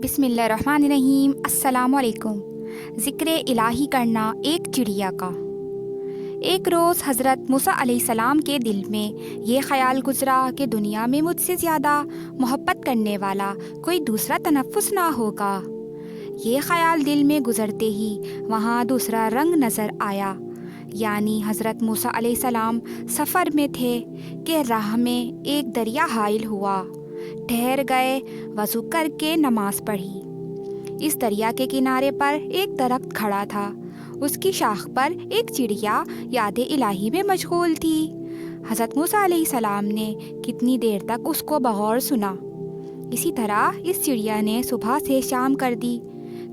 بسم اللہ الرحمن الرحیم۔ السلام علیکم۔ ذکر الہی کرنا ایک چڑیا کا۔ ایک روز حضرت موسیٰ علیہ السلام کے دل میں یہ خیال گزرا کہ دنیا میں مجھ سے زیادہ محبت کرنے والا کوئی دوسرا تنفس نہ ہوگا۔ یہ خیال دل میں گزرتے ہی وہاں دوسرا رنگ نظر آیا، یعنی حضرت موسیٰ علیہ السلام سفر میں تھے کہ راہ میں ایک دریا حائل ہوا۔ ٹھہر گئے، وضو کر کے نماز پڑھی۔ اس دریا کے کنارے پر ایک درخت کھڑا تھا، اس کی شاخ پر ایک چڑیا یاد الہی میں مشغول تھی۔ حضرت موسیٰ علیہ السلام نے کتنی دیر تک اس کو بغور سنا۔ اسی طرح اس چڑیا نے صبح سے شام کر دی۔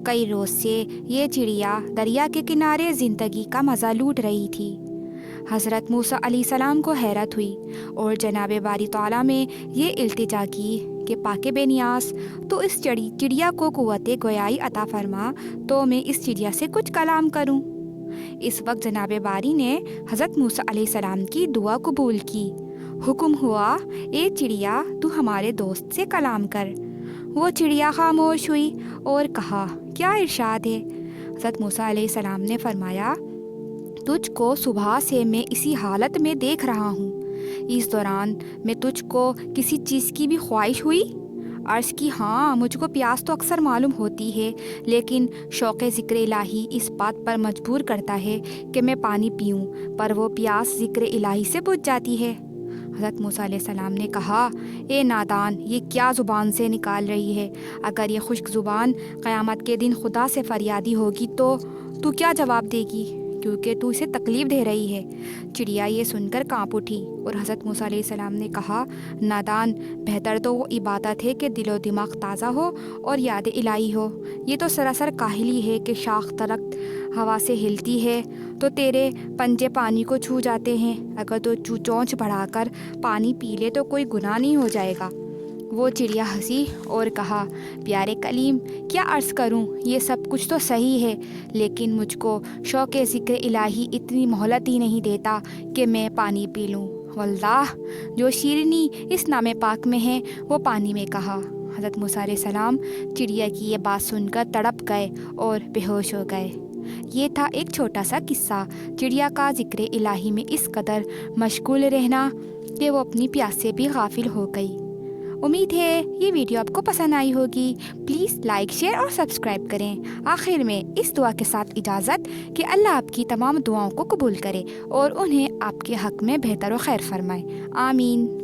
کئی روز سے یہ چڑیا دریا کے کنارے زندگی کا مزہ لوٹ رہی تھی۔ حضرت موسیٰ علیہ السلام کو حیرت ہوئی اور جناب باری تعالیٰ میں یہ التجا کی کہ پاک بے نیاز تو اس چڑیا کو قوت گویائی عطا فرما تو میں اس چڑیا سے کچھ کلام کروں۔ اس وقت جناب باری نے حضرت موسیٰ علیہ السلام کی دعا قبول کی۔ حکم ہوا، اے چڑیا تو ہمارے دوست سے کلام کر۔ وہ چڑیا خاموش ہوئی اور کہا، کیا ارشاد ہے؟ حضرت موسیٰ علیہ السلام نے فرمایا، تجھ کو صبح سے میں اسی حالت میں دیکھ رہا ہوں، اس دوران میں تجھ کو کسی چیز کی بھی خواہش ہوئی؟ عرض کی، ہاں، مجھ کو پیاس تو اکثر معلوم ہوتی ہے، لیکن شوق ذکر الہی اس بات پر مجبور کرتا ہے کہ میں پانی پیوں، پر وہ پیاس ذکر الہی سے بجھ جاتی ہے۔ حضرت موسیٰ علیہ السلام نے کہا، اے نادان، یہ کیا زبان سے نکال رہی ہے؟ اگر یہ خشک زبان قیامت کے دن خدا سے فریادی ہوگی تو کیا جواب دے گی؟ کیونکہ تو اسے تکلیف دے رہی ہے۔ چڑیا یہ سن کر کانپ اٹھی اور حضرت موسیٰ علیہ السلام نے کہا، نادان، بہتر تو وہ عبادت ہے کہ دل و دماغ تازہ ہو اور یاد الہی ہو۔ یہ تو سراسر کاہلی ہے کہ شاخ درخت ہوا سے ہلتی ہے تو تیرے پنجے پانی کو چھو جاتے ہیں۔ اگر تو چونچ بڑھا کر پانی پی لے تو کوئی گناہ نہیں ہو جائے گا۔ وہ چڑیا ہنسی اور کہا، پیارے کلیم، کیا عرض کروں، یہ سب کچھ تو صحیح ہے، لیکن مجھ کو شوق ذکر الہی اتنی مہلت ہی نہیں دیتا کہ میں پانی پی لوں۔ واللہ، جو شیرنی اس نام پاک میں ہے وہ پانی میں کہا۔ حضرت موسیٰ علیہ السلام چڑیا کی یہ بات سن کر تڑپ گئے اور بے ہوش ہو گئے۔ یہ تھا ایک چھوٹا سا قصہ چڑیا کا ذکر الہی میں اس قدر مشغول رہنا کہ وہ اپنی پیاس سے بھی غافل ہو گئی۔ امید ہے یہ ویڈیو آپ کو پسند آئی ہوگی۔ پلیز لائک، شیئر اور سبسکرائب کریں۔ آخر میں اس دعا کے ساتھ اجازت کہ اللہ آپ کی تمام دعاؤں کو قبول کرے اور انہیں آپ کے حق میں بہتر و خیر فرمائے۔ آمین۔